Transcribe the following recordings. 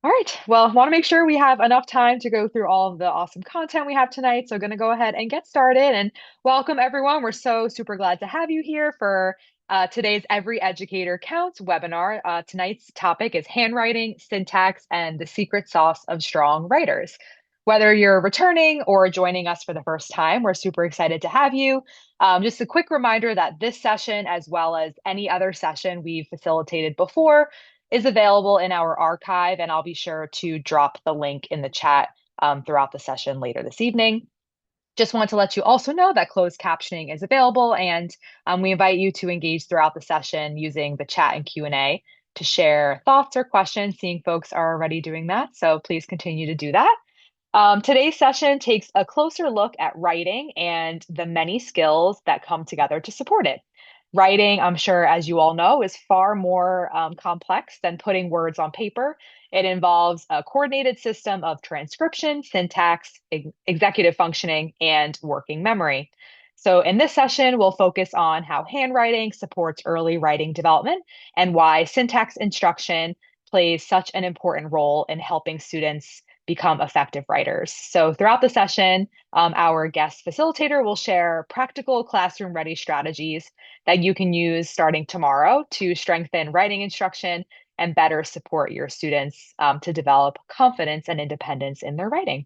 All right. Well, want to make sure we have enough time to go through all of the awesome content we have tonight. So, going to go ahead and get started and welcome everyone. We're so super glad to have you here for today's Every Educator Counts webinar. Tonight's topic is handwriting, syntax, and the secret sauce of strong writers. Whether you're returning or joining us for the first time, we're super excited to have you. Just a quick reminder that this session, as well as any other session we've facilitated before, is available in our archive, and I'll be sure to drop the link in the chat throughout the session later this evening. Just want to let you also know that closed captioning is available, and we invite you to engage throughout the session using the chat and Q&A to share thoughts or questions, seeing folks are already doing that. So please continue to do that. Today's session takes a closer look at writing and the many skills that come together to support it. Writing, I'm sure, as you all know, is far more complex than putting words on paper. It involves a coordinated system of transcription, syntax, executive functioning, and working memory. So, in this session, we'll focus on how handwriting supports early writing development and why syntax instruction plays such an important role in helping students become effective writers. So, throughout the session, our guest facilitator will share practical classroom ready strategies that you can use starting tomorrow to strengthen writing instruction and better support your students to develop confidence and independence in their writing.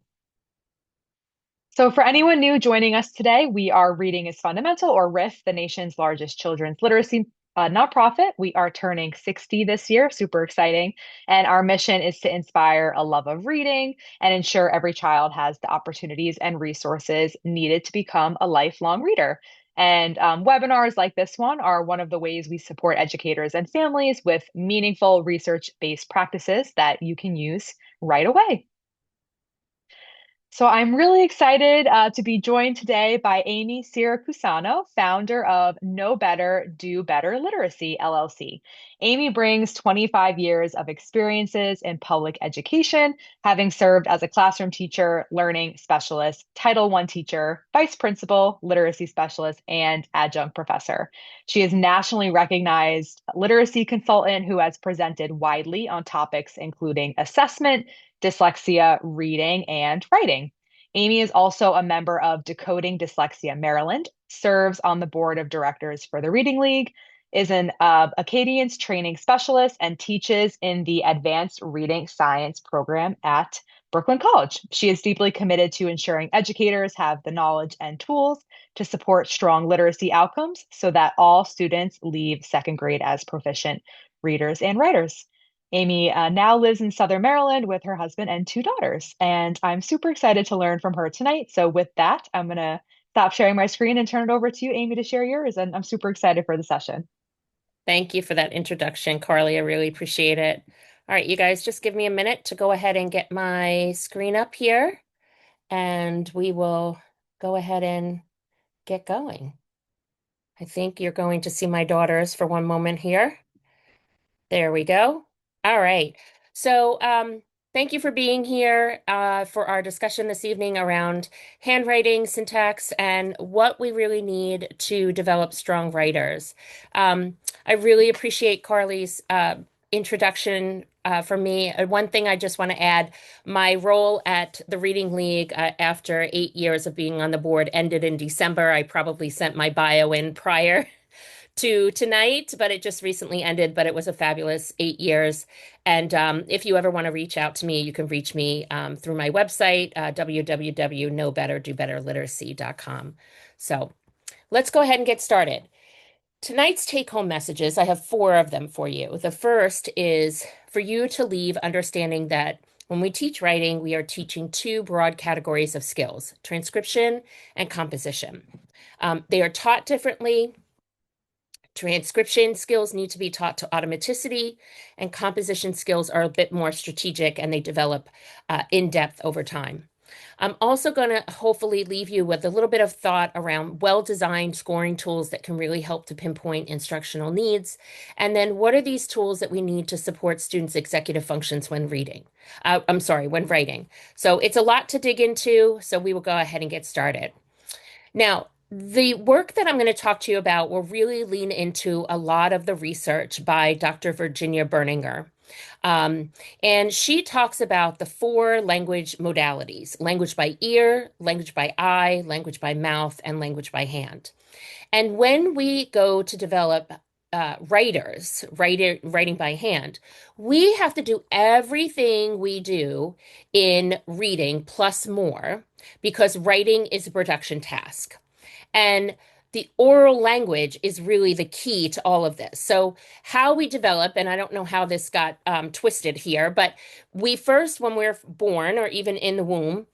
So, for anyone new joining us today, we are Reading is Fundamental, or RIF, the nation's largest children's literacy nonprofit. We are turning 60 this year, super exciting. And our mission is to inspire a love of reading and ensure every child has the opportunities and resources needed to become a lifelong reader. And webinars like this one are one of the ways we support educators and families with meaningful research-based practices that you can use right away. So I'm really excited to be joined today by Amy Siracusano, founder of Know Better, Do Better Literacy, LLC. Amy brings 25 years of experiences in public education, having served as a classroom teacher, learning specialist, Title I teacher, vice principal, literacy specialist, and adjunct professor. She is nationally recognized literacy consultant who has presented widely on topics including assessment, dyslexia, reading, and writing. Amy is also a member of Decoding Dyslexia Maryland, serves on the board of directors for the Reading League, is an Acadians training specialist, and teaches in the Advanced Reading Science program at Brooklyn College. She is deeply committed to ensuring educators have the knowledge and tools to support strong literacy outcomes so that all students leave second grade as proficient readers and writers. Amy now lives in Southern Maryland with her husband and two daughters, and I'm super excited to learn from her tonight. So, with that, I'm going to stop sharing my screen and turn it over to you, Amy, to share yours. And I'm super excited for the session. Thank you for that introduction, Carly. I really appreciate it. All right, you guys, just give me a minute to go ahead and get my screen up here, and we will go ahead and get going. I think you're going to see my daughters for one moment here. There we go. All right. So, thank you for being here for our discussion this evening around handwriting, syntax, and what we really need to develop strong writers. I really appreciate Carly's introduction for me. One thing I just want to add, my role at the Reading League after 8 years of being on the board ended in December. I probably sent my bio in prior to tonight, but it just recently ended. But it was a fabulous 8 years. And if you ever want to reach out to me, you can reach me through my website, www.knowbetterdobetterliteracy.com. So let's go ahead and get started. Tonight's take-home messages, I have four of them for you. The first is for you to leave understanding that when we teach writing, we are teaching two broad categories of skills, transcription and composition. They are taught differently. Transcription skills need to be taught to automaticity, and composition skills are a bit more strategic and they develop in depth over time. I'm also going to hopefully leave you with a little bit of thought around well-designed scoring tools that can really help to pinpoint instructional needs. And then what are these tools that we need to support students' executive functions when reading? When writing. So it's a lot to dig into, so we will go ahead and get started. Now, the work that I'm going to talk to you about will really lean into a lot of the research by Dr. Virginia Berninger. Um, and she talks about the four language modalities: language by ear, language by eye, language by mouth, and language by hand. And when we go to develop writing by hand, we have to do everything we do in reading plus more because writing is a production task. And the oral language is really the key to all of this. So, how we develop, and I don't know how this got twisted here, but we first, when we're born or even in the womb,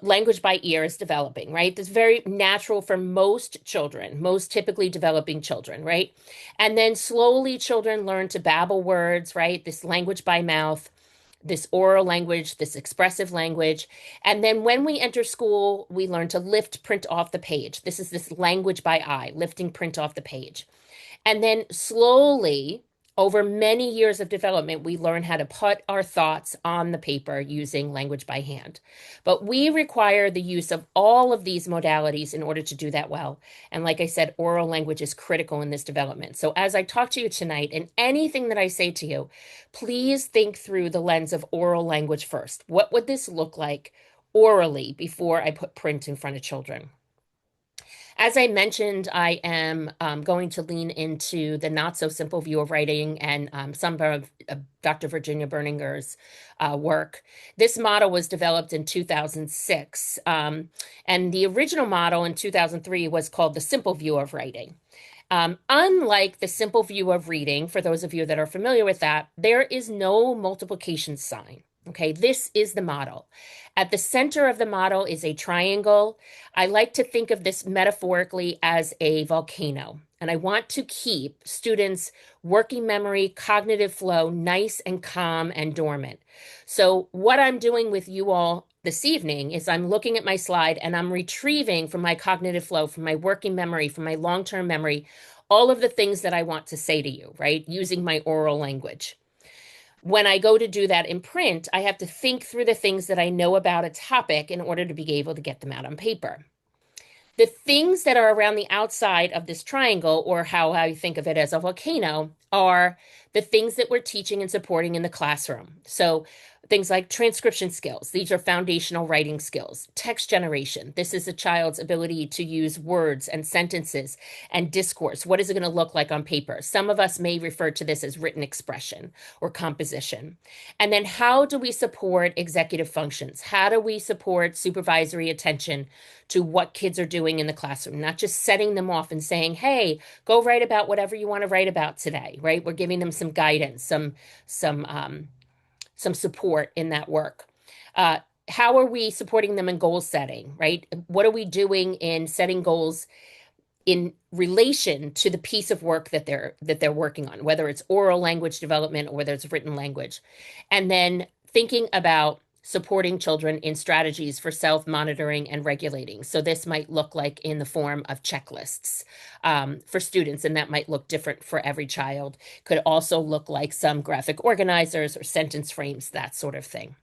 language by ear is developing, right? That's very natural for most children, most typically developing children, right? And then slowly children learn to babble words, right? This language by mouth, this oral language, this expressive language. And then when we enter school, we learn to lift print off the page. This is this language by eye, lifting print off the page. And then slowly, over many years of development, we learn how to put our thoughts on the paper using language by hand. But we require the use of all of these modalities in order to do that well. And like I said, oral language is critical in this development. So as I talk to you tonight, and anything that I say to you, please think through the lens of oral language first. What would this look like orally before I put print in front of children? As I mentioned, I am going to lean into the not so simple view of writing and some of Dr. Virginia Berninger's work. This model was developed in 2006, and the original model in 2003 was called the simple view of writing. Unlike the simple view of reading, for those of you that are familiar with that, there is no multiplication sign. Okay, this is the model. At the center of the model is a triangle. I like to think of this metaphorically as a volcano. And I want to keep students' working memory, cognitive flow nice and calm and dormant. So, what I'm doing with you all this evening is I'm looking at my slide and I'm retrieving from my cognitive flow, from my working memory, from my long term memory, all of the things that I want to say to you, right? Using my oral language. When I go to do that in print, I have to think through the things that I know about a topic in order to be able to get them out on paper. The things that are around the outside of this triangle, or how I think of it as a volcano, are the things that we're teaching and supporting in the classroom. So things like transcription skills. These are foundational writing skills. Text generation. This is a child's ability to use words and sentences and discourse. What is it going to look like on paper? Some of us may refer to this as written expression or composition. And then how do we support executive functions? How do we support supervisory attention to what kids are doing in the classroom? Not just setting them off and saying, hey, go write about whatever you want to write about today, right? We're giving them some guidance, some support in that work. How are we supporting them in goal setting, right? What are we doing in setting goals in relation to the piece of work that they're working on, whether it's oral language development or whether it's written language? And then thinking about supporting children in strategies for self-monitoring and regulating. So this might look like in the form of checklists for students, and that might look different for every child. Could also look like some graphic organizers or sentence frames, that sort of thing.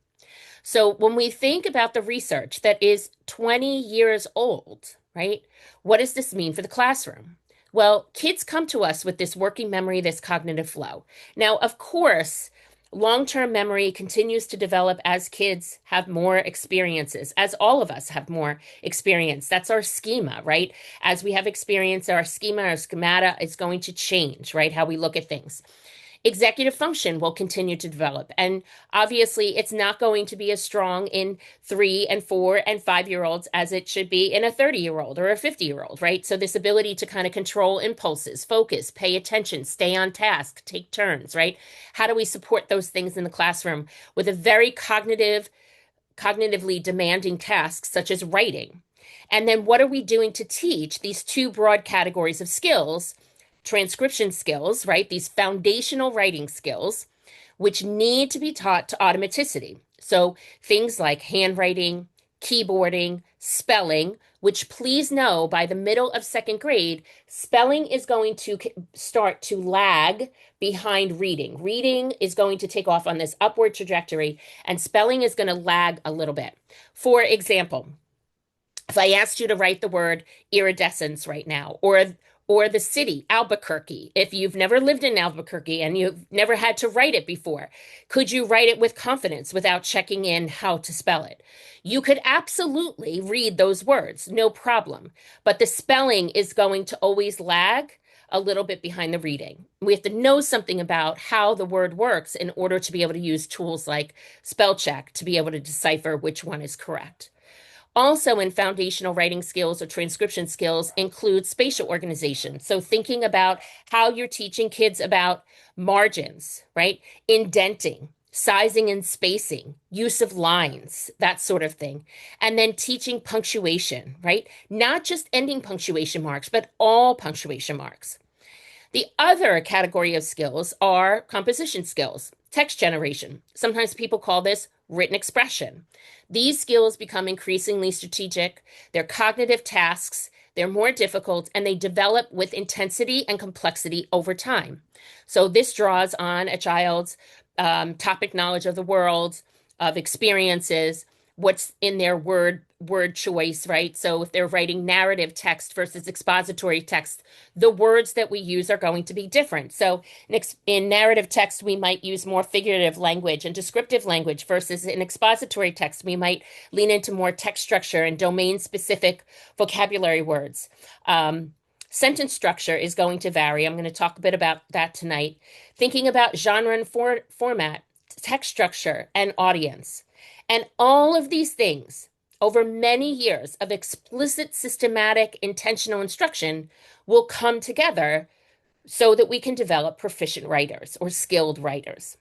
So when we think about the research that is 20 years old, right? What does this mean for the classroom? Well, kids come to us with this working memory, this cognitive flow. Now, of course, long-term memory continues to develop as kids have more experiences, as all of us have more experience. That's our schema, right? As we have experience, our schema, our schemata is going to change, right? How we look at things. Executive function will continue to develop. And obviously, it's not going to be as strong in 3 and 4 and 5-year-olds as it should be in a 30-year-old or a 50-year-old, right? So, this ability to kind of control impulses, focus, pay attention, stay on task, take turns, right? How do we support those things in the classroom with a very cognitively demanding task such as writing? And then, what are we doing to teach these two broad categories of skills? Transcription skills, right? These foundational writing skills, which need to be taught to automaticity. So things like handwriting, keyboarding, spelling, which please know by the middle of second grade, spelling is going to start to lag behind reading. Reading is going to take off on this upward trajectory, and spelling is going to lag a little bit. For example, if I asked you to write the word iridescence right now, or the city, Albuquerque. If you've never lived in Albuquerque and you've never had to write it before, could you write it with confidence without checking in how to spell it? You could absolutely read those words, no problem. But the spelling is going to always lag a little bit behind the reading. We have to know something about how the word works in order to be able to use tools like spell check to be able to decipher which one is correct. Also, in foundational writing skills or transcription skills include spatial organization. So, thinking about how you're teaching kids about margins, right? Indenting, sizing and spacing, use of lines, that sort of thing. And then teaching punctuation, right? Not just ending punctuation marks, but all punctuation marks. The other category of skills are composition skills, text generation. Sometimes people call this written expression. These skills become increasingly strategic. They're cognitive tasks, they're more difficult, and they develop with intensity and complexity over time. So, this draws on a child's topic knowledge of the world, of experiences, what's in their word choice, right? So if they're writing narrative text versus expository text, the words that we use are going to be different. So in narrative text, we might use more figurative language and descriptive language versus in expository text, we might lean into more text structure and domain specific vocabulary words. Sentence structure is going to vary. I'm going to talk a bit about that tonight. Thinking about genre and format, text structure, and audience. And all of these things, over many years of explicit, systematic, intentional instruction, will come together so that we can develop proficient writers or skilled writers.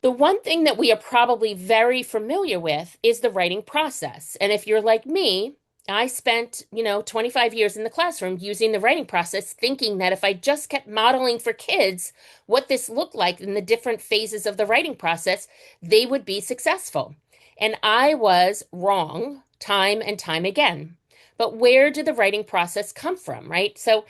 The one thing that we are probably very familiar with is the writing process. And if you're like me, I spent, 25 years in the classroom using the writing process, thinking that if I just kept modeling for kids what this looked like in the different phases of the writing process, they would be successful. And I was wrong time and time again. But where did the writing process come from, right? So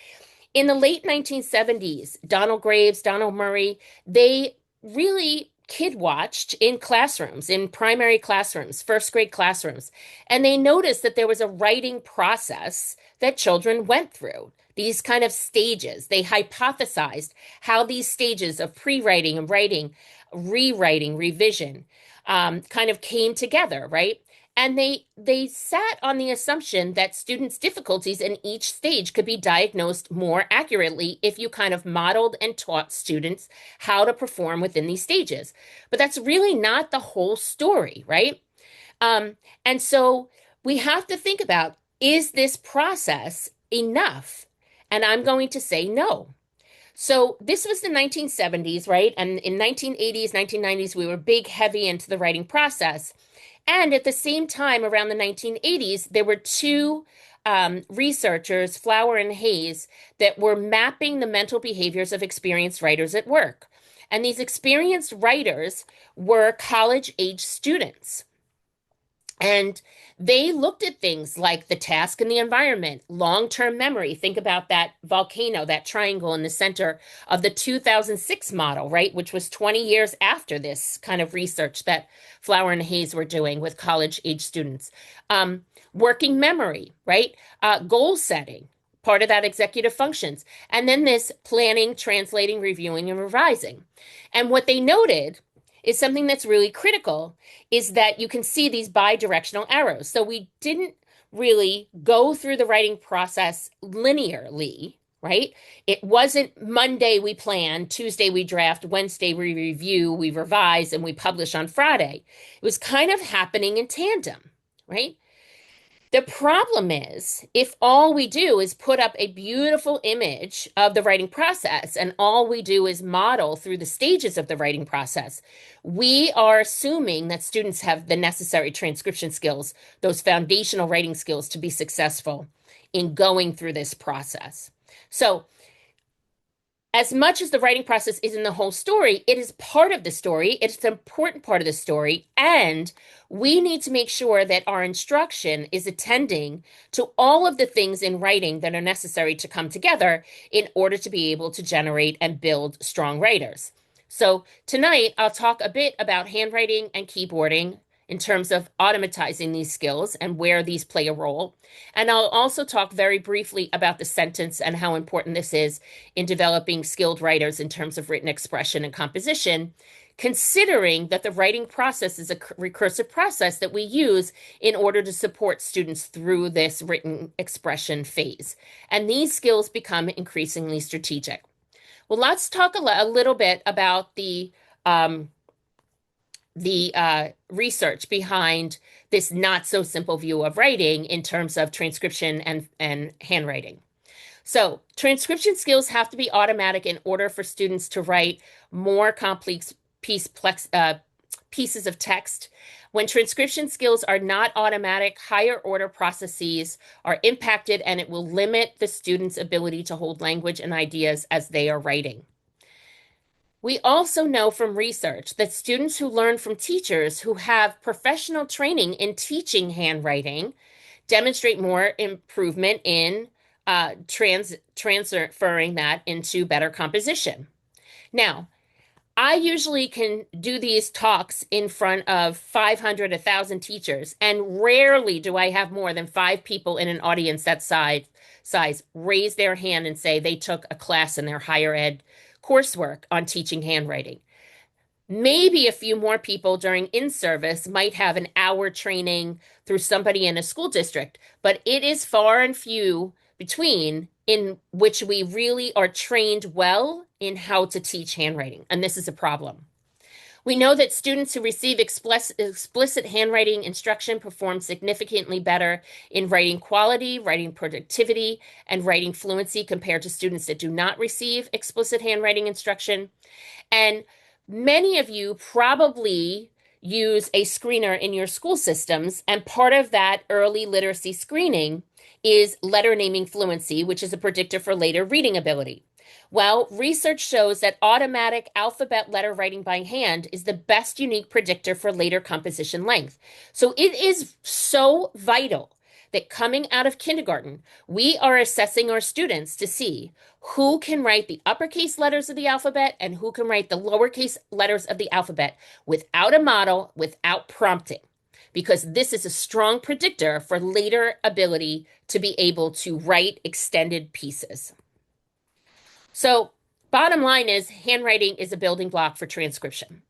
in the late 1970s, Donald Graves, Donald Murray, they really kid watched in classrooms, in primary classrooms, first grade classrooms, and they noticed that there was a writing process that children went through. These kind of stages. They hypothesized how these stages of pre-writing and writing, rewriting, revision, kind of came together, right? And they sat on the assumption that students' difficulties in each stage could be diagnosed more accurately if you kind of modeled and taught students how to perform within these stages. But that's really not the whole story, right? And so we have to think about, is this process enough? And I'm going to say no. So this was the 1970s, right? And in 1980s, 1990s, we were big, heavy into the writing process. And at the same time, around the 1980s, there were two researchers, Flower and Hayes, that were mapping the mental behaviors of experienced writers at work. And these experienced writers were college-age students. And they looked at things like the task and the environment, long-term memory. Think about that volcano, that triangle in the center of the 2006 model, right? Which was 20 years after this kind of research that Flower and Hayes were doing with college-age students. Working memory, right? Goal setting, part of that executive functions. And then this planning, translating, reviewing, and revising. And what they noted is something that's really critical is that you can see these bi-directional arrows. So we didn't really go through the writing process linearly, right? It wasn't Monday we plan, Tuesday we draft, Wednesday we review, we revise, and we publish on Friday. It was kind of happening in tandem, right? The problem is, if all we do is put up a beautiful image of the writing process and all we do is model through the stages of the writing process, we are assuming that students have the necessary transcription skills, those foundational writing skills to be successful in going through this process. So, as much as the writing process isn't the whole story, it is part of the story. It's an important part of the story. And we need to make sure that our instruction is attending to all of the things in writing that are necessary to come together in order to be able to generate and build strong writers. So tonight, I'll talk a bit about handwriting and keyboarding in terms of automatizing these skills and where these play a role. And I'll also talk very briefly about the sentence and how important this is in developing skilled writers in terms of written expression and composition, considering that the writing process is a recursive process that we use in order to support students through this written expression phase. And these skills become increasingly strategic. Well, let's talk a little bit about um, the research behind this not so simple view of writing in terms of transcription and handwriting. So, transcription skills have to be automatic in order for students to write more complex pieces of text. When transcription skills are not automatic, higher order processes are impacted, and it will limit the student's ability to hold language and ideas as they are writing. We also know from research that students who learn from teachers who have professional training in teaching handwriting demonstrate more improvement in transferring that into better composition. Now, I usually can do these talks in front of 500, 1,000 teachers, and rarely do I have more than 5 people in an audience that size raise their hand and say they took a class in their higher ed coursework on teaching handwriting. Maybe a few more people during in-service might have an hour training through somebody in a school district, but it is far and few between in which we really are trained well in how to teach handwriting, and this is a problem. We know that students who receive explicit handwriting instruction perform significantly better in writing quality, writing productivity, and writing fluency compared to students that do not receive explicit handwriting instruction. And many of you probably use a screener in your school systems, and part of that early literacy screening is letter naming fluency, which is a predictor for later reading ability. Well, research shows that automatic alphabet letter writing by hand is the best unique predictor for later composition length. So it is so vital that coming out of kindergarten, we are assessing our students to see who can write the uppercase letters of the alphabet and who can write the lowercase letters of the alphabet without a model, without prompting, because this is a strong predictor for later ability to be able to write extended pieces. So, bottom line is handwriting is a building block for transcription.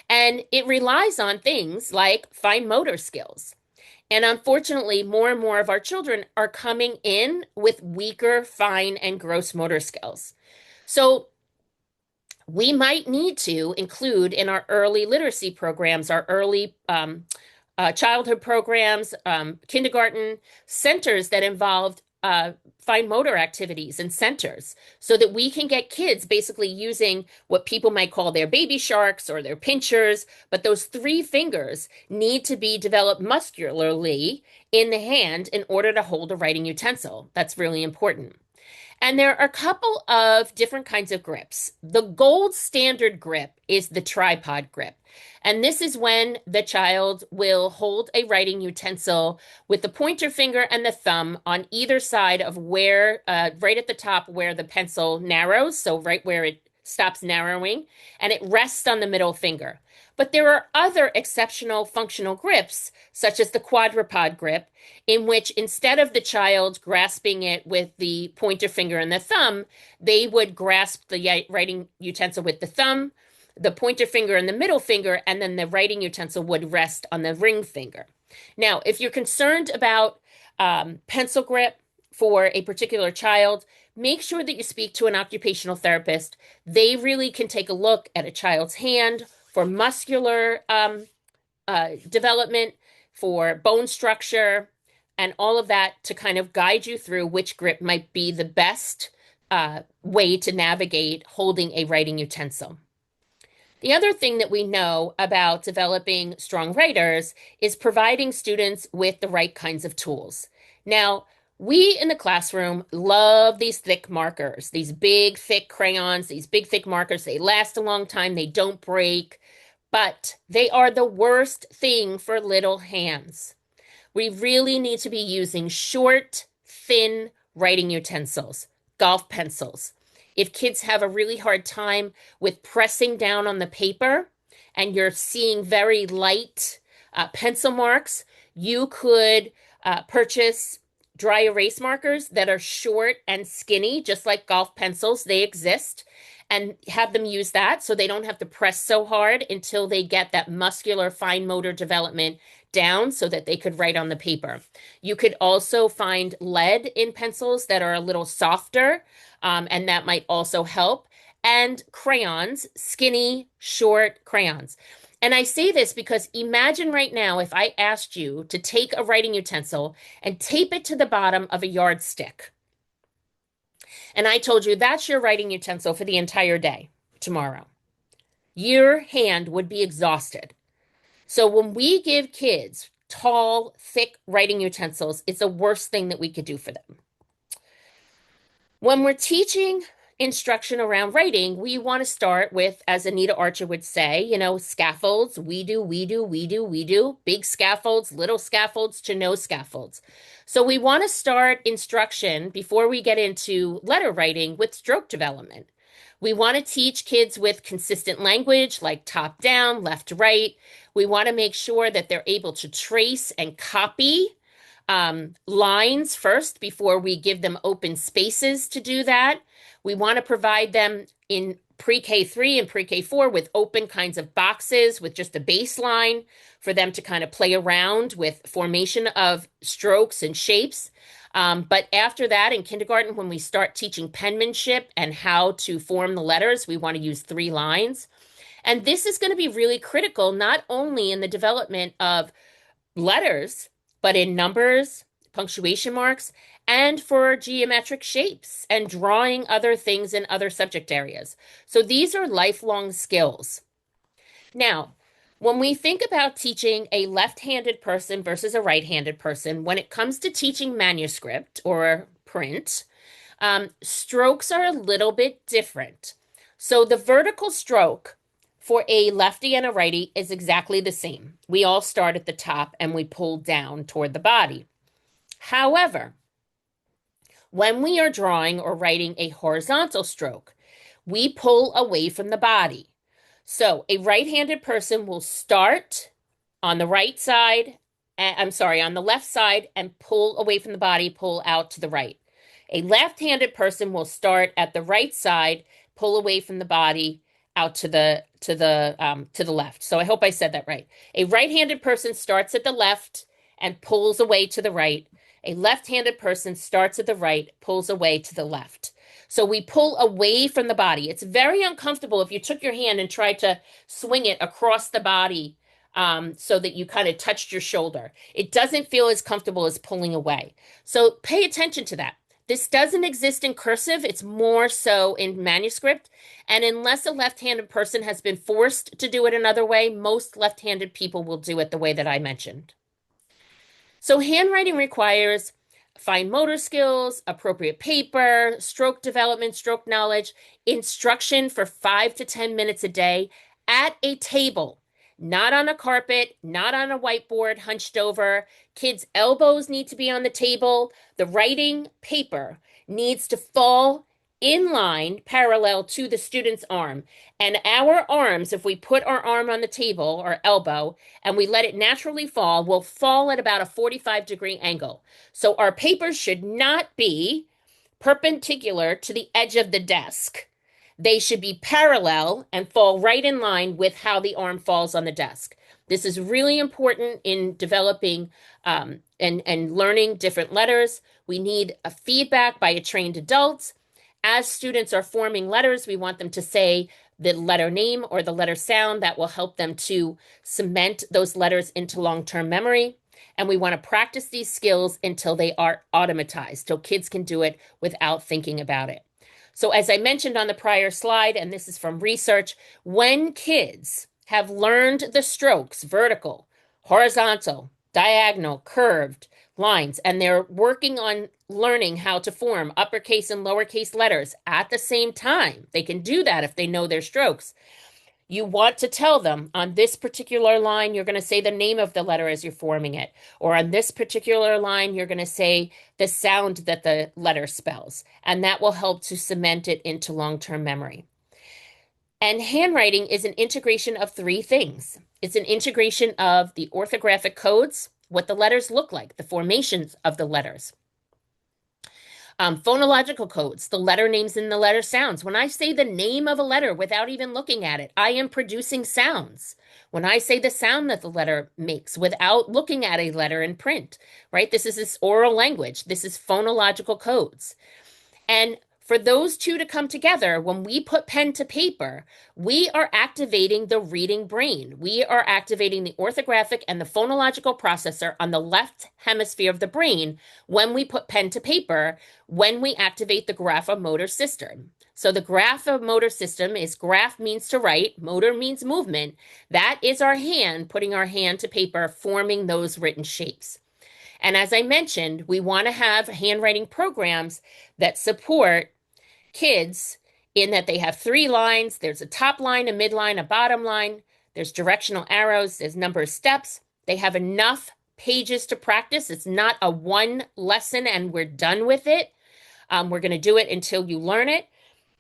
And it relies on things like fine motor skills. And unfortunately, more and more of our children are coming in with weaker fine and gross motor skills. So, we might need to include in our early literacy programs, our early childhood programs, kindergarten centers that involved fine motor activities and centers so that we can get kids basically using what people might call their baby sharks or their pinchers, but those 3 fingers need to be developed muscularly in the hand in order to hold a writing utensil. That's really important. And there are a couple of different kinds of grips. The gold standard grip is the tripod grip. And this is when the child will hold a writing utensil with the pointer finger and the thumb on either side of where, right at the top where the pencil narrows, so right where it stops narrowing, and it rests on the middle finger. But there are other exceptional functional grips, such as the quadrupod grip, in which instead of the child grasping it with the pointer finger and the thumb, they would grasp the writing utensil with the thumb, the pointer finger and the middle finger, and then the writing utensil would rest on the ring finger. Now, if you're concerned about pencil grip for a particular child, make sure that you speak to an occupational therapist. They really can take a look at a child's hand for muscular development, for bone structure, and all of that to kind of guide you through which grip might be the best way to navigate holding a writing utensil. The other thing that we know about developing strong writers is providing students with the right kinds of tools. Now, we in the classroom love these thick markers, these big, thick crayons, these big, thick markers. They last a long time, they don't break, but they are the worst thing for little hands. We really need to be using short, thin writing utensils, golf pencils. If kids have a really hard time with pressing down on the paper and you're seeing very light Pencil marks, you could purchase dry erase markers that are short and skinny, just like golf pencils. They exist, and have them use that so they don't have to press so hard until they get that muscular fine motor development down so that they could write on the paper. You could also find lead in pencils that are a little softer, and that might also help. And crayons, skinny, short crayons. And I say this because imagine right now if I asked you to take a writing utensil and tape it to the bottom of a yardstick. And I told you that's your writing utensil for the entire day tomorrow. Your hand would be exhausted. So when we give kids tall, thick writing utensils, it's the worst thing that we could do for them. When we're teaching instruction around writing, we want to start with, as Anita Archer would say, scaffolds. We do, we do, we do, we do. Big scaffolds, little scaffolds to no scaffolds. So we want to start instruction before we get into letter writing with stroke development. We want to teach kids with consistent language like top down, left to right. We want to make sure that they're able to trace and copy lines first before we give them open spaces to do that. We want to provide them in pre-K3 and pre-K4 with open kinds of boxes with just a baseline for them to kind of play around with formation of strokes and shapes. But after that, in kindergarten, when we start teaching penmanship and how to form the letters, we want to use 3 lines. And this is going to be really critical, not only in the development of letters, but in numbers, punctuation marks, and for geometric shapes and drawing other things in other subject areas. So these are lifelong skills. Now, when we think about teaching a left-handed person versus a right-handed person, when it comes to teaching manuscript or print, strokes are a little bit different. So the vertical stroke for a lefty and a righty is exactly the same. We all start at the top and we pull down toward the body. However, when we are drawing or writing a horizontal stroke, we pull away from the body. So a right-handed person will start on the right side, on the left side and pull away from the body, pull out to the right. A left-handed person will start at the right side, pull away from the body, out to the left. So I hope I said that right. A right-handed person starts at the left and pulls away to the right. A left-handed person starts at the right, pulls away to the left. So we pull away from the body. It's very uncomfortable if you took your hand and tried to swing it across the body so that you kind of touched your shoulder. It doesn't feel as comfortable as pulling away. So pay attention to that. This doesn't exist in cursive. It's more so in manuscript. And unless a left-handed person has been forced to do it another way, most left-handed people will do it the way that I mentioned. So handwriting requires fine motor skills, appropriate paper, stroke development, stroke knowledge, instruction for 5 to 10 minutes a day at a table, not on a carpet, not on a whiteboard hunched over. Kids' elbows need to be on the table. The writing paper needs to fall in line parallel to the student's arm. And our arms, if we put our arm on the table or elbow and we let it naturally fall, will fall at about a 45-degree angle. So our papers should not be perpendicular to the edge of the desk. They should be parallel and fall right in line with how the arm falls on the desk. This is really important in developing and learning different letters. We need a feedback by a trained adult. As students are forming letters, we want them to say the letter name or the letter sound that will help them to cement those letters into long-term memory. And we want to practice these skills until they are automatized, so kids can do it without thinking about it. So as I mentioned on the prior slide, and this is from research, when kids have learned the strokes, vertical, horizontal, diagonal, curved lines, and they're working on learning how to form uppercase and lowercase letters at the same time, they can do that if they know their strokes. You want to tell them on this particular line, you're going to say the name of the letter as you're forming it. Or on this particular line, you're going to say the sound that the letter spells. And that will help to cement it into long-term memory. And handwriting is an integration of three things. It's an integration of the orthographic codes, what the letters look like, the formations of the letters. Phonological codes, the letter names and the letter sounds. When I say the name of a letter without even looking at it, I am producing sounds. When I say the sound that the letter makes without looking at a letter in print, right? This is this oral language. This is phonological codes. And for those two to come together, when we put pen to paper, we are activating the reading brain. We are activating the orthographic and the phonological processor on the left hemisphere of the brain when we put pen to paper, when we activate the graphomotor system. So the graphomotor system is graph means to write, motor means movement. That is our hand putting our hand to paper, forming those written shapes. And as I mentioned, we want to have handwriting programs that support kids in that they have three lines. There's a top line, a midline, a bottom line. There's directional arrows. There's number of steps. They have enough pages to practice. It's not a one lesson and we're done with it. We're going to do it until you learn it.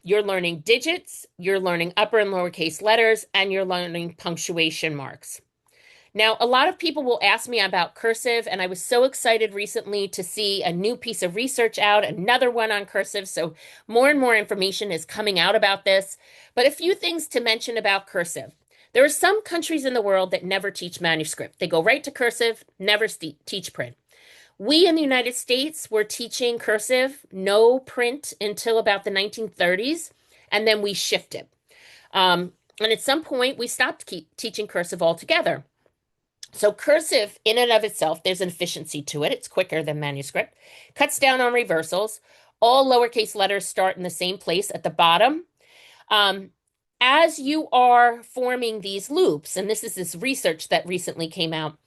You're learning digits, you're learning upper and lowercase letters, and you're learning punctuation marks. Now, a lot of people will ask me about cursive, and I was so excited recently to see a new piece of research out, another one on cursive. So more and more information is coming out about this. But a few things to mention about cursive. There are some countries in the world that never teach manuscript. They go right to cursive, never teach print. We in the United States were teaching cursive, no print until about the 1930s, and then we shifted. And at some point, we stopped teaching cursive altogether. So cursive in and of itself, there's an efficiency to it. It's quicker than manuscript. Cuts down on reversals. All lowercase letters start in the same place at the bottom. As you are forming these loops, and this is this research that recently came out,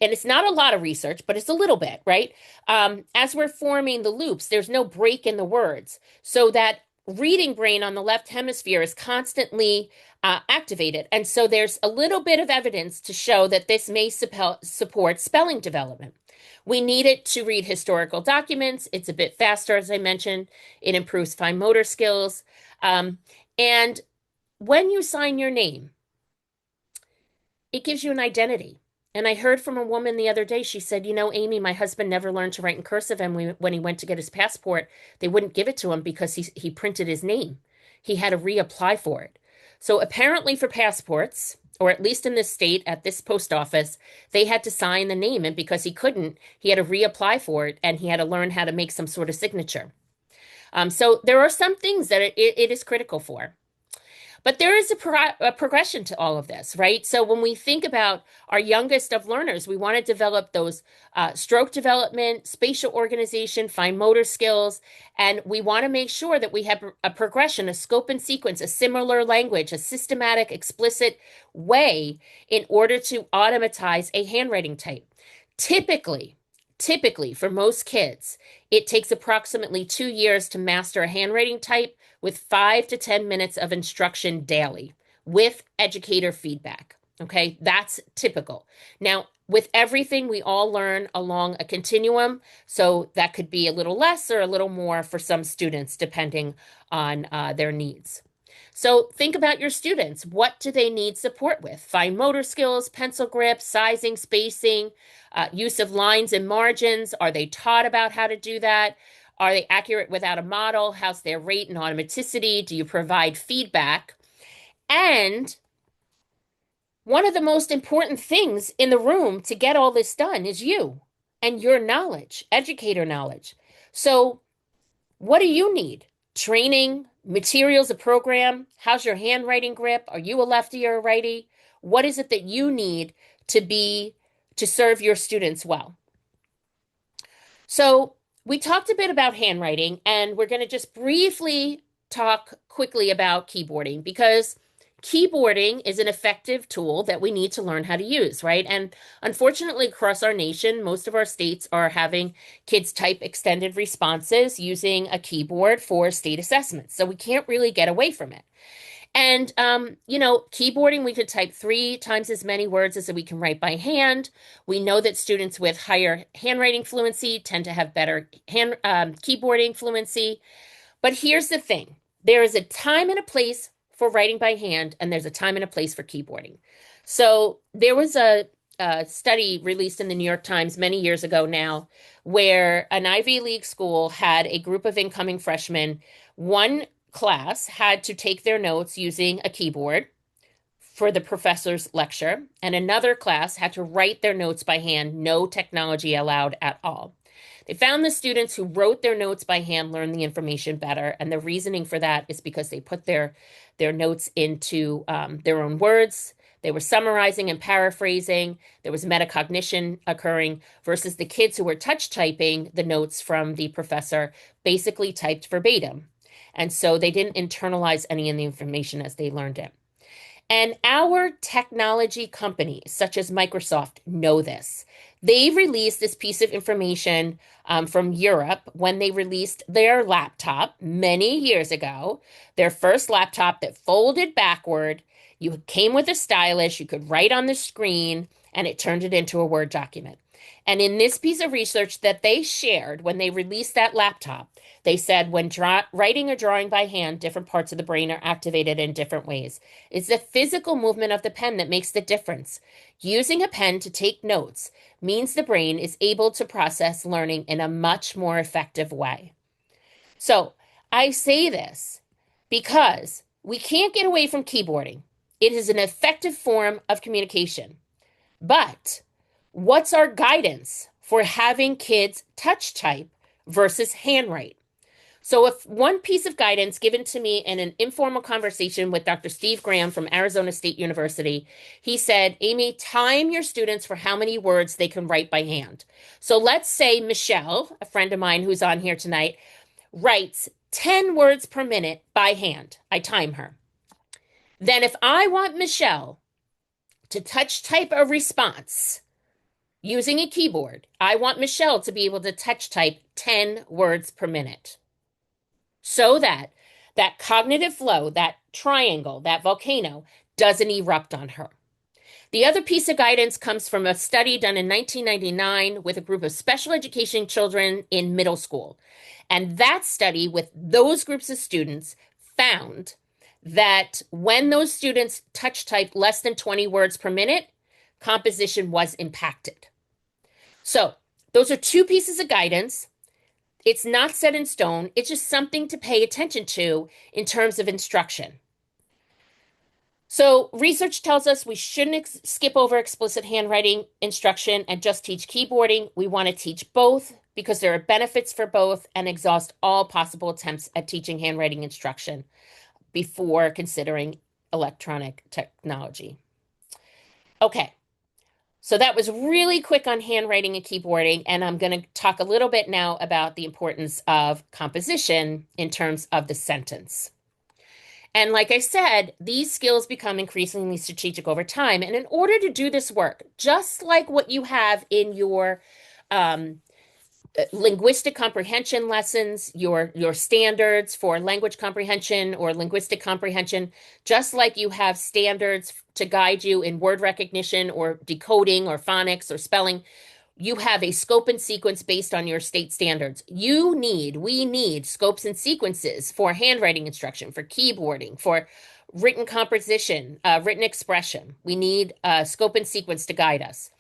and it's not a lot of research, but it's a little bit, right? As we're forming the loops, there's no break in the words. So that reading brain on the left hemisphere is constantly activated. And so there's a little bit of evidence to show that this may support spelling development. We need it to read historical documents. It's a bit faster, as I mentioned. It improves fine motor skills. And when you sign your name, it gives you an identity. And I heard from a woman the other day, she said, you know, Amy, my husband never learned to write in cursive. And when he went to get his passport, they wouldn't give it to him because he printed his name. He had to reapply for it. So apparently for passports, or at least in this state at this post office, they had to sign the name. And because he couldn't, he had to reapply for it and he had to learn how to make some sort of signature. So there are some things that it is critical for. But there is a progression to all of this, right? So when we think about our youngest of learners, we want to develop those stroke development, spatial organization, fine motor skills, and we want to make sure that we have a progression, a scope and sequence, a similar language, a systematic, explicit way in order to automatize a handwriting type. Typically, for most kids, it takes approximately 2 years to master a handwriting type with 5 to 10 minutes of instruction daily with educator feedback. Okay, that's typical. Now, with everything, we all learn along a continuum. So that could be a little less or a little more for some students, depending on their needs. So think about your students. What do they need support with? Fine motor skills, pencil grip, sizing, spacing, use of lines and margins. Are they taught about how to do that? Are they accurate without a model? How's their rate and automaticity? Do you provide feedback? And one of the most important things in the room to get all this done is you and your knowledge, educator knowledge. So what do you need? Training, materials, a program? How's your handwriting grip? Are you a lefty or a righty? What is it that you need to serve your students well? So we talked a bit about handwriting, and we're going to just briefly talk quickly about keyboarding because keyboarding is an effective tool that we need to learn how to use, right? And unfortunately, across our nation, most of our states are having kids type extended responses using a keyboard for state assessments. So we can't really get away from it. And, keyboarding, we could type 3 times as many words as we can write by hand. We know that students with higher handwriting fluency tend to have better keyboarding fluency. But here's the thing. There is a time and a place for writing by hand, and there's a time and a place for keyboarding. So there was a study released in the New York Times many years ago now, where an Ivy League school had a group of incoming freshmen. One class had to take their notes using a keyboard for the professor's lecture, and another class had to write their notes by hand, no technology allowed at all. They found the students who wrote their notes by hand learned the information better, and the reasoning for that is because they put their notes into their own words. They were summarizing and paraphrasing. There was metacognition occurring versus the kids who were touch typing the notes from the professor, basically typed verbatim. And so they didn't internalize any of the information as they learned it. And our technology companies, such as Microsoft, know this. They released this piece of information from Europe when they released their laptop many years ago, their first laptop that folded backward. You came with a stylus, you could write on the screen, and it turned it into a Word document. And in this piece of research that they shared when they released that laptop, they said when writing or drawing by hand, different parts of the brain are activated in different ways. It's the physical movement of the pen that makes the difference. Using a pen to take notes means the brain is able to process learning in a much more effective way. So I say this because we can't get away from keyboarding. It is an effective form of communication. But what's our guidance for having kids touch type versus handwrite? So, if one piece of guidance given to me in an informal conversation with Dr. Steve Graham from Arizona State University, he said, Amy, time your students for how many words they can write by hand. So, let's say Michelle, a friend of mine who's on here tonight, writes 10 words per minute by hand. I time her. Then, if I want Michelle to touch type a response using a keyboard, I want Michelle to be able to touch type 10 words per minute, so that that cognitive flow, that triangle, that volcano doesn't erupt on her. The other piece of guidance comes from a study done in 1999 with a group of special education children in middle school. And that study with those groups of students found that when those students touch typed less than 20 words per minute, composition was impacted. So those are two pieces of guidance. It's not set in stone. It's just something to pay attention to in terms of instruction. So research tells us we shouldn't skip over explicit handwriting instruction and just teach keyboarding. We want to teach both because there are benefits for both and exhaust all possible attempts at teaching handwriting instruction before considering electronic technology. Okay. So that was really quick on handwriting and keyboarding, and I'm going to talk a little bit now about the importance of composition in terms of the sentence. And like I said, these skills become increasingly strategic over time. And in order to do this work, just like what you have in your linguistic comprehension lessons, your standards for language comprehension or linguistic comprehension, just like you have standards to guide you in word recognition or decoding or phonics or spelling, you have a scope and sequence based on your state standards. We need scopes and sequences for handwriting instruction, for keyboarding, for written composition, written expression. We need a scope and sequence to guide us.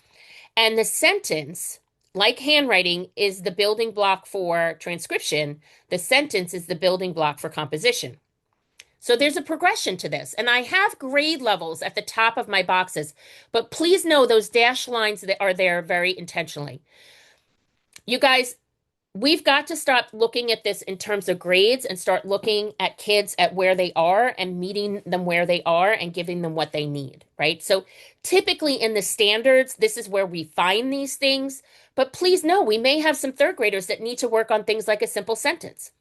And the sentence, like handwriting, is the building block for transcription. The sentence is the building block for composition. So there's a progression to this. And I have grade levels at the top of my boxes, but please know those dashed lines that are there very intentionally. You guys, we've got to stop looking at this in terms of grades and start looking at kids at where they are and meeting them where they are and giving them what they need, right? So typically in the standards, this is where we find these things. But please know, we may have some third graders that need to work on things like a simple sentence.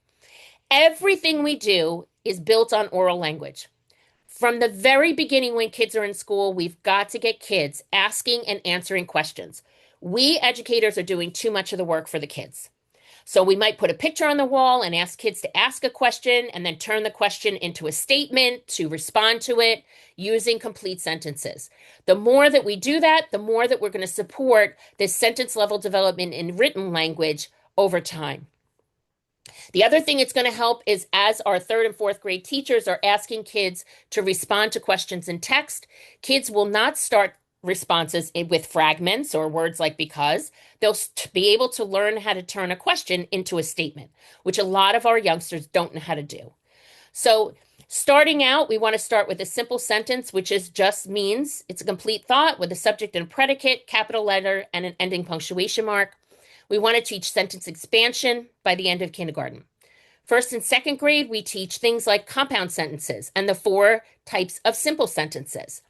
Everything we do is built on oral language. From the very beginning, when kids are in school, we've got to get kids asking and answering questions. We educators are doing too much of the work for the kids. So we might put a picture on the wall and ask kids to ask a question and then turn the question into a statement to respond to it using complete sentences. The more that we do that, the more that we're going to support this sentence level development in written language over time. The other thing it's going to help is as our third and fourth grade teachers are asking kids to respond to questions in text, kids will not start responses with fragments or words like because. They'll be able to learn how to turn a question into a statement, which a lot of our youngsters don't know how to do. So, starting out, we want to start with a simple sentence, which is just means it's a complete thought with a subject and predicate, capital letter, and an ending punctuation mark. We want to teach sentence expansion by the end of kindergarten. First and second grade, we teach things like compound sentences and the four types of simple sentences.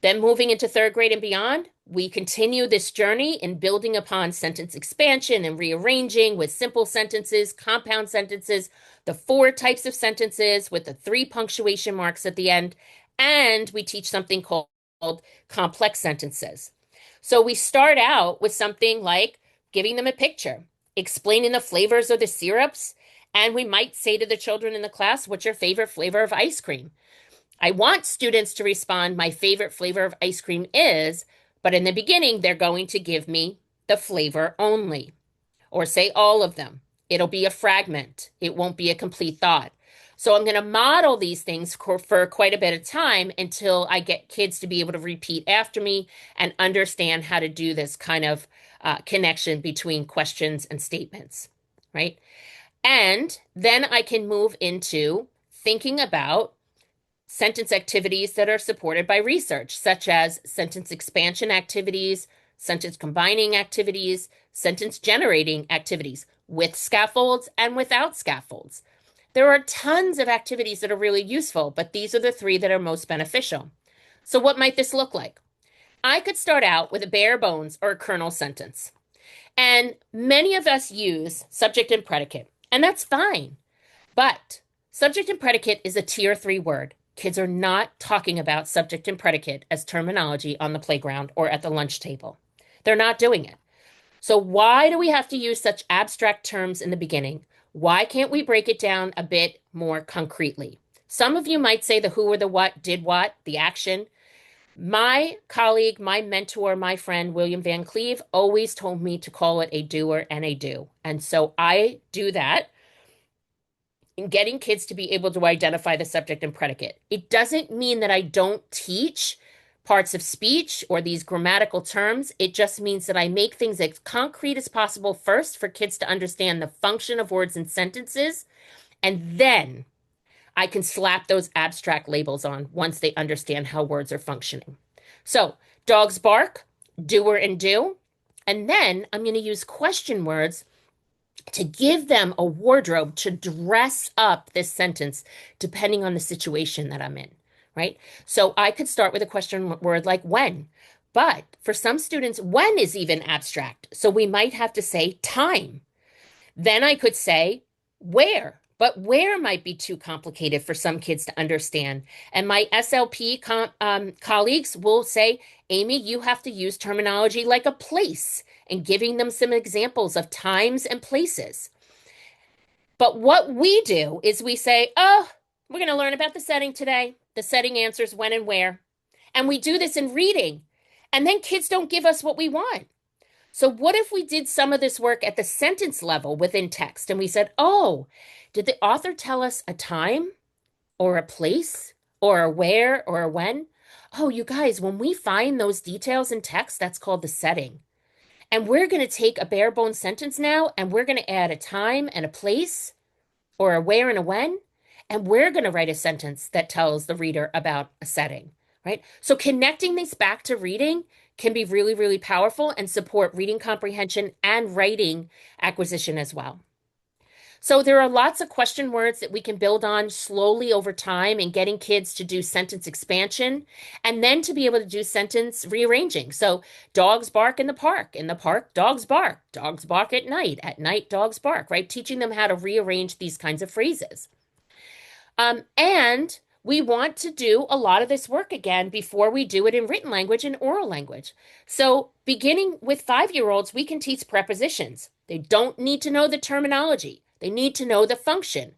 Then moving into third grade and beyond, we continue this journey in building upon sentence expansion and rearranging with simple sentences, compound sentences, the four types of sentences with the three punctuation marks at the end, and we teach something called complex sentences. So we start out with something like giving them a picture, explaining the flavors of the syrups, and we might say to the children in the class, "What's your favorite flavor of ice cream?" I want students to respond, "My favorite flavor of ice cream is," but in the beginning, they're going to give me the flavor only, or say all of them. It'll be a fragment. It won't be a complete thought. So I'm going to model these things for quite a bit of time until I get kids to be able to repeat after me and understand how to do this kind of connection between questions and statements, right? And then I can move into thinking about sentence activities that are supported by research, such as sentence expansion activities, sentence combining activities, sentence generating activities with scaffolds and without scaffolds. There are tons of activities that are really useful, but these are the three that are most beneficial. So, what might this look like? I could start out with a bare bones or a kernel sentence. And many of us use subject and predicate, and that's fine. But subject and predicate is a tier three word. Kids are not talking about subject and predicate as terminology on the playground or at the lunch table. They're not doing it. So, why do we have to use such abstract terms in the beginning? Why can't we break it down a bit more concretely? Some of you might say the who or the what did what, the action. My colleague, my mentor, my friend, William Van Cleve, always told me to call it a doer and a do. And so I do that in getting kids to be able to identify the subject and predicate. It doesn't mean that I don't teach parts of speech or these grammatical terms. It just means that I make things as concrete as possible first for kids to understand the function of words and sentences, and then I can slap those abstract labels on once they understand how words are functioning. So, dogs bark, doer and do, and then I'm going to use question words to give them a wardrobe to dress up this sentence depending on the situation that I'm in, right? So I could start with a question word like when, but for some students, when is even abstract. So we might have to say time. Then I could say where, but where might be too complicated for some kids to understand. And my SLP colleagues will say, "Amy, you have to use terminology like a place," and giving them some examples of times and places. But what we do is we say, "Oh, we're going to learn about the setting today. The setting answers when and where." And we do this in reading. And then kids don't give us what we want. So, what if we did some of this work at the sentence level within text and we said, "Oh, did the author tell us a time or a place or a where or a when?" Oh, you guys, when we find those details in text, that's called the setting. And we're going to take a bare bones sentence now and we're going to add a time and a place or a where and a when. And we're going to write a sentence that tells the reader about a setting, right? So connecting these back to reading can be really, really powerful and support reading comprehension and writing acquisition as well. So there are lots of question words that we can build on slowly over time and getting kids to do sentence expansion and then to be able to do sentence rearranging. So dogs bark in the park, dogs bark at night, dogs bark, right? Teaching them how to rearrange these kinds of phrases. And we want to do a lot of this work again before we do it in written language and oral language. So beginning with 5-year-olds, we can teach prepositions. They don't need to know the terminology. They need to know the function.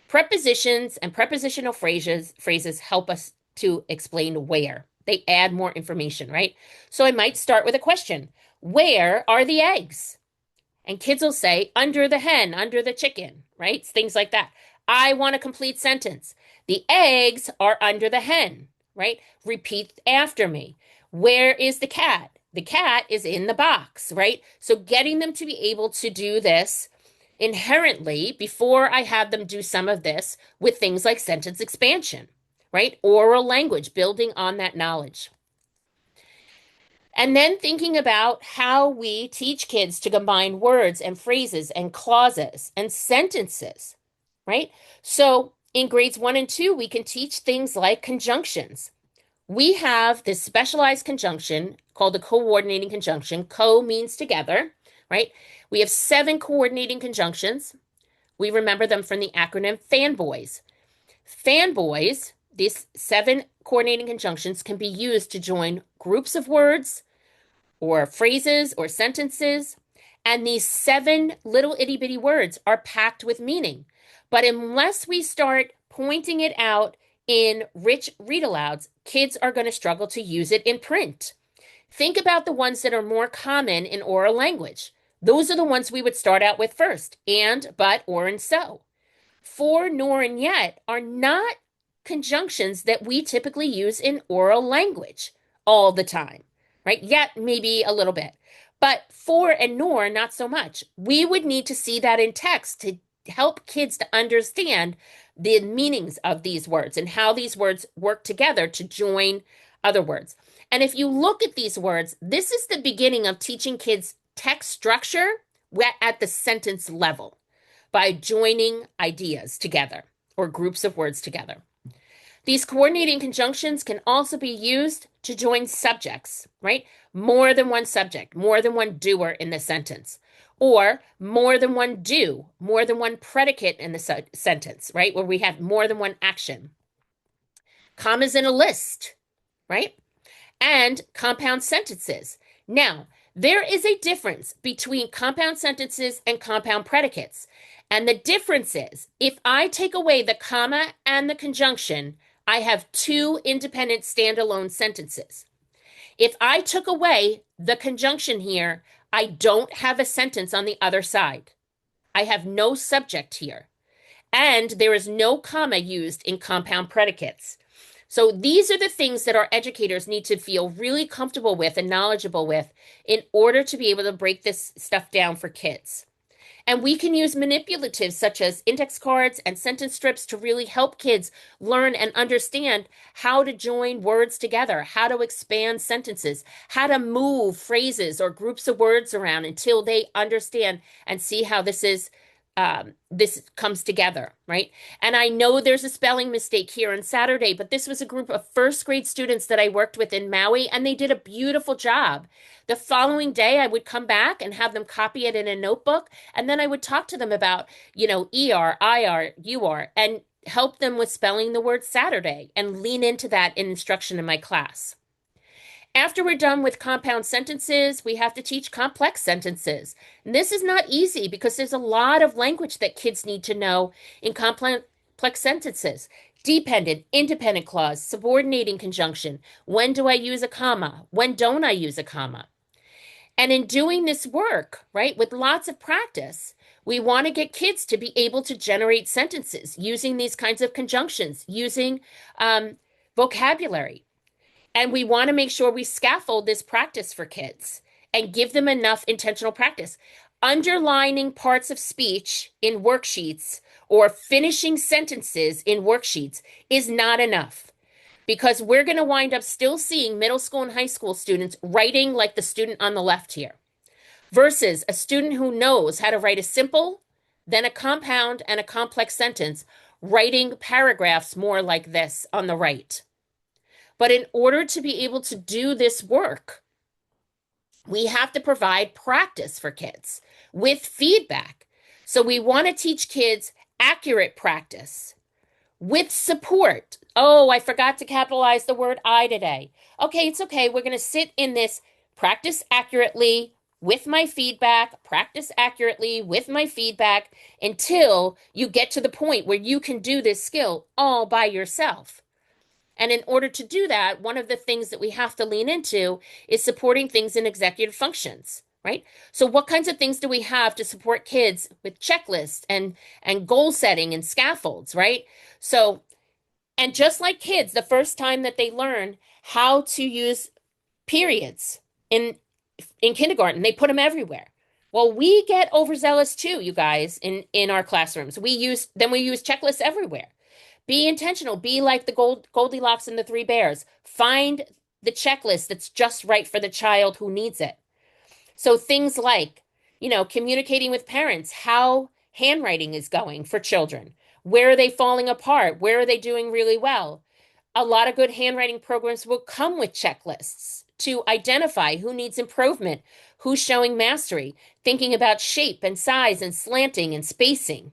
Prepositions and prepositional phrases help us to explain where. They add more information, right? So I might start with a question. Where are the eggs? And kids will say, under the hen, under the chicken, right? Things like that. I want a complete sentence. The eggs are under the hen, right? Repeat after me. Where is the cat? The cat is in the box, right? So getting them to be able to do this inherently before I had them do some of this with things like sentence expansion, right? Oral language, building on that knowledge. And then thinking about how we teach kids to combine words and phrases and clauses and sentences, right? So in grades 1 and 2, we can teach things like conjunctions. We have this specialized conjunction called a coordinating conjunction. Co means together, right? We have 7 coordinating conjunctions. We remember them from the acronym FANBOYS. FANBOYS, these 7 coordinating conjunctions can be used to join groups of words or phrases or sentences. And these 7 little itty bitty words are packed with meaning. But unless we start pointing it out in rich read alouds, kids are going to struggle to use it in print. Think about the ones that are more common in oral language. Those are the ones we would start out with first: and, but, or, and so. For, nor, and yet are not conjunctions that we typically use in oral language all the time, right? Yet, maybe a little bit. But for and nor, not so much. We would need to see that in text to help kids to understand the meanings of these words and how these words work together to join other words. And if you look at these words, this is the beginning of teaching kids text structure at the sentence level by joining ideas together or groups of words together. These coordinating conjunctions can also be used to join subjects, right? More than one subject, more than one doer in the sentence, or more than one do, more than one predicate in the sentence, right? Where we have more than one action. Commas in a list, right? And compound sentences. Now, there is a difference between compound sentences and compound predicates. And the difference is if I take away the comma and the conjunction, I have 2 independent standalone sentences. If I took away the conjunction here, I don't have a sentence on the other side. I have no subject here. And there is no comma used in compound predicates. So these are the things that our educators need to feel really comfortable with and knowledgeable with in order to be able to break this stuff down for kids. And we can use manipulatives such as index cards and sentence strips to really help kids learn and understand how to join words together, how to expand sentences, how to move phrases or groups of words around until they understand and see how this comes together, right? And I know there's a spelling mistake here on Saturday, but this was a group of first grade students that I worked with in Maui, and they did a beautiful job. The following day, I would come back and have them copy it in a notebook, and then I would talk to them about, ER, IR, UR, and help them with spelling the word Saturday and lean into that in instruction in my class. After we're done with compound sentences, we have to teach complex sentences. And this is not easy because there's a lot of language that kids need to know in complex sentences. Dependent, independent clause, subordinating conjunction. When do I use a comma? When don't I use a comma? And in doing this work, right, with lots of practice, we want to get kids to be able to generate sentences using these kinds of conjunctions, using vocabulary. And we want to make sure we scaffold this practice for kids and give them enough intentional practice. Underlining parts of speech in worksheets or finishing sentences in worksheets is not enough because we're going to wind up still seeing middle school and high school students writing like the student on the left here versus a student who knows how to write a simple, then a compound and a complex sentence, writing paragraphs more like this on the right. But in order to be able to do this work, we have to provide practice for kids with feedback. So we want to teach kids accurate practice with support. Oh, I forgot to capitalize the word I today. Okay, it's okay. We're going to sit in this practice accurately with my feedback, practice accurately with my feedback until you get to the point where you can do this skill all by yourself. And in order to do that, one of the things that we have to lean into is supporting things in executive functions, right? So what kinds of things do we have to support kids with checklists and goal setting and scaffolds, right? So, and just like kids, the first time that they learn how to use periods in kindergarten, they put them everywhere. Well, we get overzealous too, you guys, in our classrooms. We use checklists everywhere. Be intentional. Be like the Goldilocks and the Three Bears. Find the checklist that's just right for the child who needs it. So things like, communicating with parents, how handwriting is going for children. Where are they falling apart? Where are they doing really well? A lot of good handwriting programs will come with checklists to identify who needs improvement, who's showing mastery, thinking about shape and size and slanting and spacing.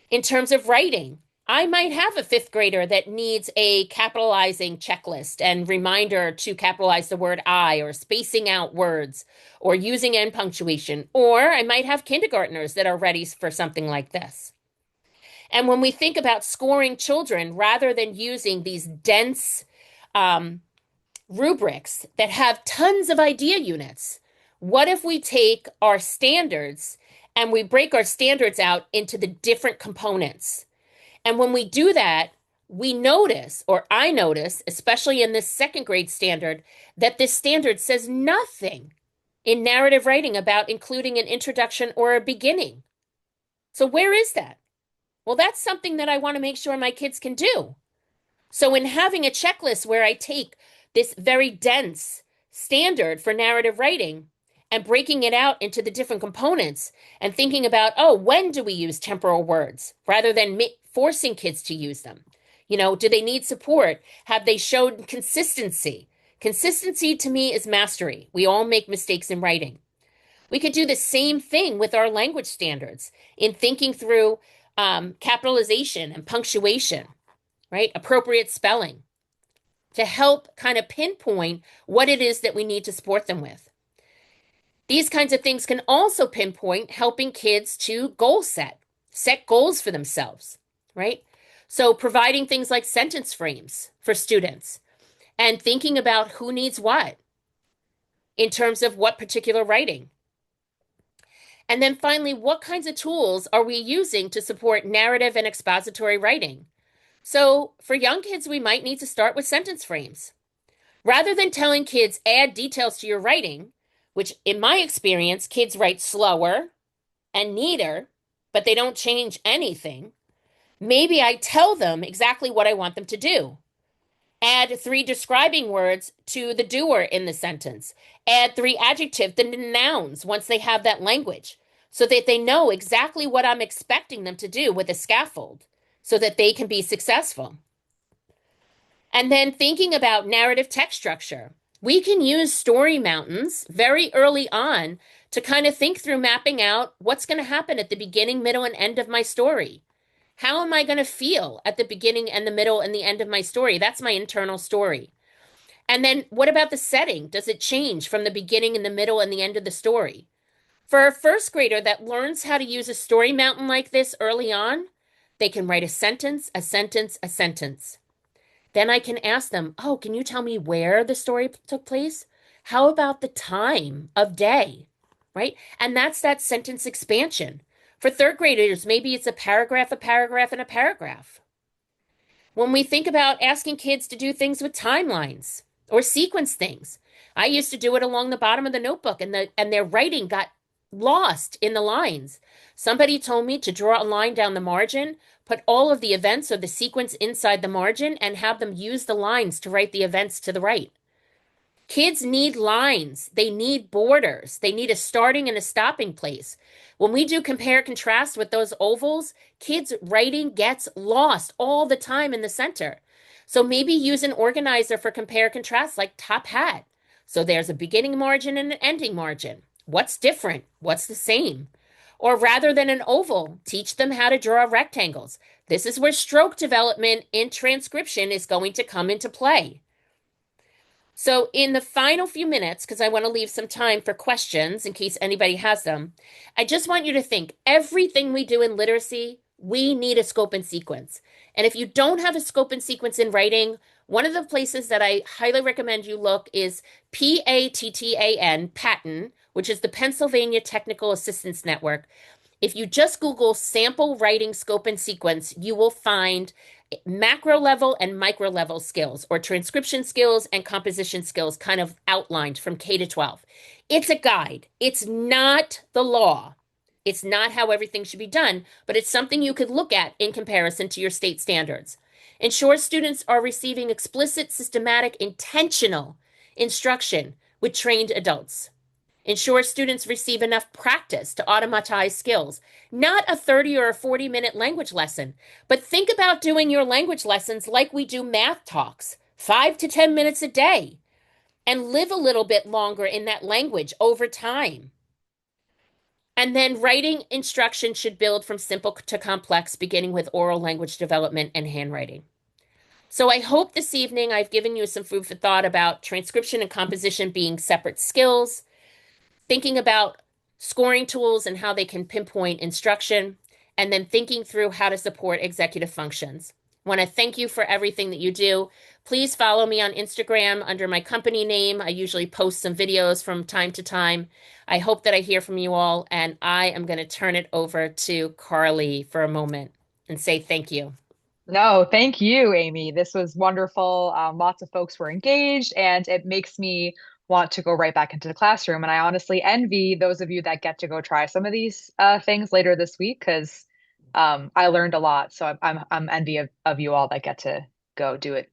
In terms of writing, I might have a fifth grader that needs a capitalizing checklist and reminder to capitalize the word I, or spacing out words, or using end punctuation. Or I might have kindergartners that are ready for something like this. And when we think about scoring children, rather than using these dense um, rubrics that have tons of idea units, what if we take our standards and we break our standards out into the different components? And when we do that, we notice, or I notice, especially in this second grade standard, that this standard says nothing in narrative writing about including an introduction or a beginning. So where is that? Well, that's something that I want to make sure my kids can do. So in having a checklist where I take this very dense standard for narrative writing and breaking it out into the different components and thinking about, oh, when do we use temporal words rather than forcing kids to use them? Do they need support? Have they showed consistency? Consistency to me is mastery. We all make mistakes in writing. We could do the same thing with our language standards in thinking through capitalization and punctuation, right? Appropriate spelling to help kind of pinpoint what it is that we need to support them with. These kinds of things can also pinpoint helping kids to set goals for themselves, right? So providing things like sentence frames for students and thinking about who needs what in terms of what particular writing. And then finally, what kinds of tools are we using to support narrative and expository writing? So for young kids, we might need to start with sentence frames. Rather than telling kids, add details to your writing, which in my experience, kids write slower and neater, but they don't change anything. Maybe I tell them exactly what I want them to do. Add 3 describing words to the doer in the sentence. Add 3 adjectives, the nouns, once they have that language, so that they know exactly what I'm expecting them to do with a scaffold, so that they can be successful. And then thinking about narrative text structure. We can use story mountains very early on to kind of think through mapping out what's going to happen at the beginning, middle, and end of my story. How am I going to feel at the beginning and the middle and the end of my story? That's my internal story. And then what about the setting? Does it change from the beginning and the middle and the end of the story? For a first grader that learns how to use a story mountain like this early on, they can write a sentence, a sentence, a sentence. Then I can ask them, oh, can you tell me where the story took place? How about the time of day? Right? And that's that sentence expansion. For third graders, maybe it's a paragraph, and a paragraph. When we think about asking kids to do things with timelines or sequence things, I used to do it along the bottom of the notebook, and their writing got lost in the lines. Somebody told me to draw a line down the margin, put all of the events or the sequence inside the margin, and have them use the lines to write the events to the right. Kids need lines. They need borders. They need a starting and a stopping place. When we do compare contrast with those ovals, kids' writing gets lost all the time in the center. So maybe use an organizer for compare contrast like top hat. So there's a beginning margin and an ending margin. What's different? What's the same? Or rather than an oval, teach them how to draw rectangles. This is where stroke development in transcription is going to come into play. So in the final few minutes, because I want to leave some time for questions in case anybody has them, I just want you to think everything we do in literacy, we need a scope and sequence. And if you don't have a scope and sequence in writing, one of the places that I highly recommend you look is PATTAN, Patton, which is the Pennsylvania Technical Assistance Network. If you just Google sample writing scope and sequence, you will find macro level and micro level skills, or transcription skills and composition skills, kind of outlined from K to 12. It's a guide. It's not the law. It's not how everything should be done, but it's something you could look at in comparison to your state standards. Ensure students are receiving explicit, systematic, intentional instruction with trained adults. Ensure students receive enough practice to automatize skills, not a 30 or a 40-minute language lesson. But think about doing your language lessons like we do math talks, 5 to 10 minutes a day, and live a little bit longer in that language over time. And then writing instruction should build from simple to complex, beginning with oral language development and handwriting. So I hope this evening I've given you some food for thought about transcription and composition being separate skills, thinking about scoring tools and how they can pinpoint instruction, and then thinking through how to support executive functions. I want to thank you for everything that you do. Please follow me on Instagram under my company name. I usually post some videos from time to time. I hope that I hear from you all, and I am going to turn it over to Carly for a moment and say thank you. No, thank you, Amy. This was wonderful. Lots of folks were engaged, and it makes me want to go right back into the classroom. And I honestly envy those of you that get to go try some of these things later this week because I learned a lot. So I'm envy of you all that get to go do it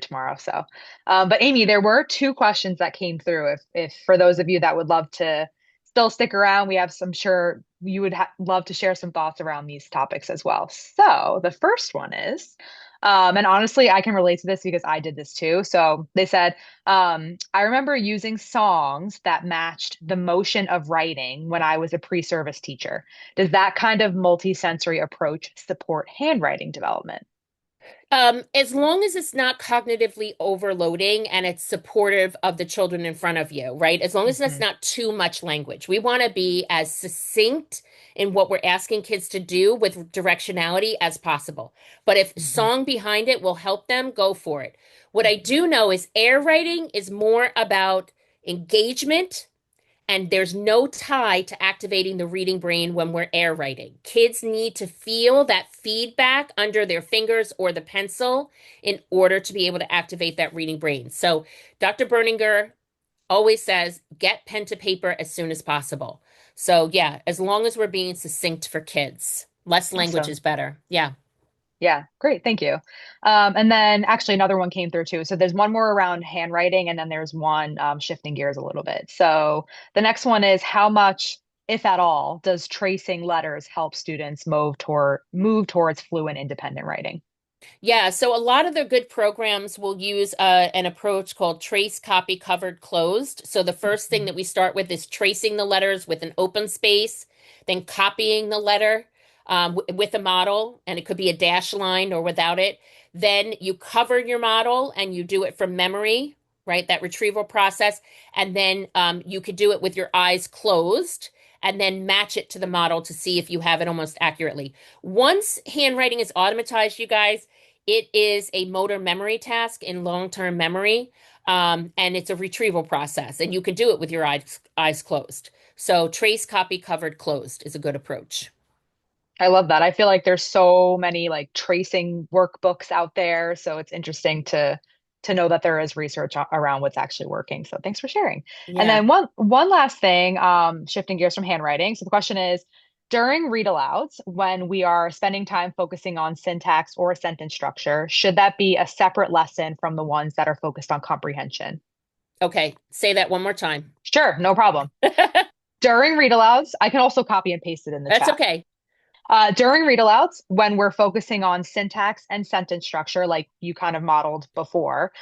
tomorrow. So, but Amy, there were two questions that came through. If for those of you that would love to still stick around, we have some sure you would love to share some thoughts around these topics as well. So the first one is, and honestly, I can relate to this because I did this too. So they said, I remember using songs that matched the motion of writing when I was a pre-service teacher. Does that kind of multi-sensory approach support handwriting development? As long as it's not cognitively overloading and it's supportive of the children in front of you, right? As long as that's Hmm. not too much language. We want to be as succinct in what we're asking kids to do with directionality as possible. But if Hmm. song behind it will help them, go for it. What I do know is air writing is more about engagement, and there's no tie to activating the reading brain when we're air writing. Kids need to feel that feedback under their fingers or the pencil in order to be able to activate that reading brain. So Dr. Berninger always says, get pen to paper as soon as possible. So yeah, as long as we're being succinct for kids, less language Awesome. is better. Yeah. Yeah, great. Thank you. And then actually another one came through too. So there's one more around handwriting, and then there's one shifting gears a little bit. So the next one is how much, if at all, does tracing letters help students move towards fluent independent writing? Yeah, so a lot of the good programs will use an approach called trace, copy, covered, closed. So the first thing that we start with is tracing the letters with an open space, then copying the letter with a model, and it could be a dash line or without it. Then you cover your model and you do it from memory, right? That retrieval process. And then you could do it with your eyes closed and then match it to the model to see if you have it almost accurately. Once handwriting is automatized, you guys, it is a motor memory task in long-term memory, and it's a retrieval process, and you can do it with your eyes closed. So trace, copy, covered, closed is a good approach. I love that. I feel like there's so many like tracing workbooks out there, so it's interesting to know that there is research around what's actually working. So thanks for sharing. And Yeah. then one last thing, shifting gears from handwriting. So the question is, during read alouds, when we are spending time focusing on syntax or sentence structure, should that be a separate lesson from the ones that are focused on comprehension? Okay. Say that one more time. Sure, no problem. During read alouds, I can also copy and paste it in the That's chat. okay. During read alouds, when we're focusing on syntax and sentence structure, like you kind of modeled before,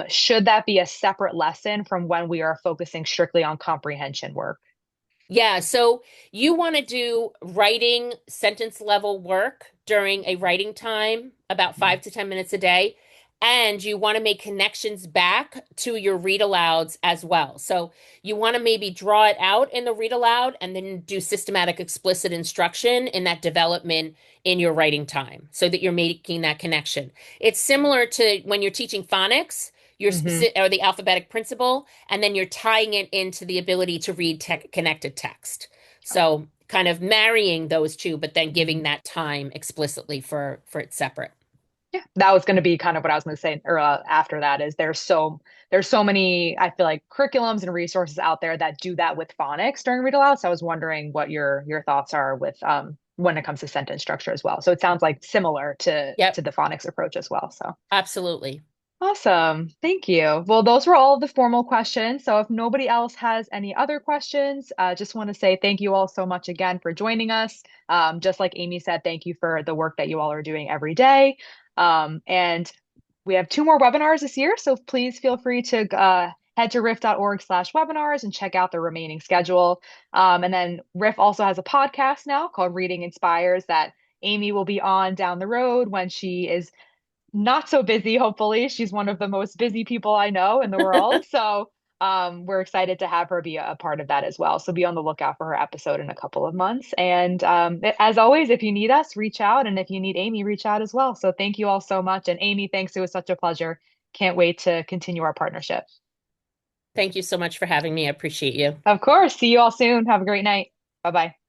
should that be a separate lesson from when we are focusing strictly on comprehension work? Yeah, so you want to do writing sentence level work during a writing time, about 5 to 10 minutes a day, and you want to make connections back to your read alouds as well. So you want to maybe draw it out in the read aloud and then do systematic explicit instruction in that development in your writing time so that you're making that connection. It's similar to when you're teaching phonics. your Hmm. specific or the alphabetic principle, and then you're tying it into the ability to read connected text. So kind of marrying those two, but then giving Mhm. that time explicitly for it separate. Yeah, that was going to be kind of what I was going to say, or after that is there's so many I feel like curriculums and resources out there that do that with phonics during read aloud. So I was wondering what your thoughts are with when it comes to sentence structure as well. So it sounds like similar Yep, to the phonics approach as well. So absolutely. awesome. Thank you. Well, those were all of the formal questions. So if nobody else has any other questions, just want to say thank you all so much again for joining us. Just like Amy said, thank you for the work that you all are doing every day. And we have two more webinars this year, so please feel free to head to riff.org/webinars and check out the remaining schedule. And then Riff also has a podcast now called Reading Inspires that Amy will be on down the road when she is not so busy, hopefully. She's one of the most busy people I know in the world. So we're excited to have her be a part of that as well. So be on the lookout for her episode in a couple of months. And as always, if you need us, reach out. And if you need Amy, reach out as well. So thank you all so much. And Amy, thanks. It was such a pleasure. Can't wait to continue our partnership. Thank you so much for having me. I appreciate you. Of course. See you all soon. Have a great night. Bye bye.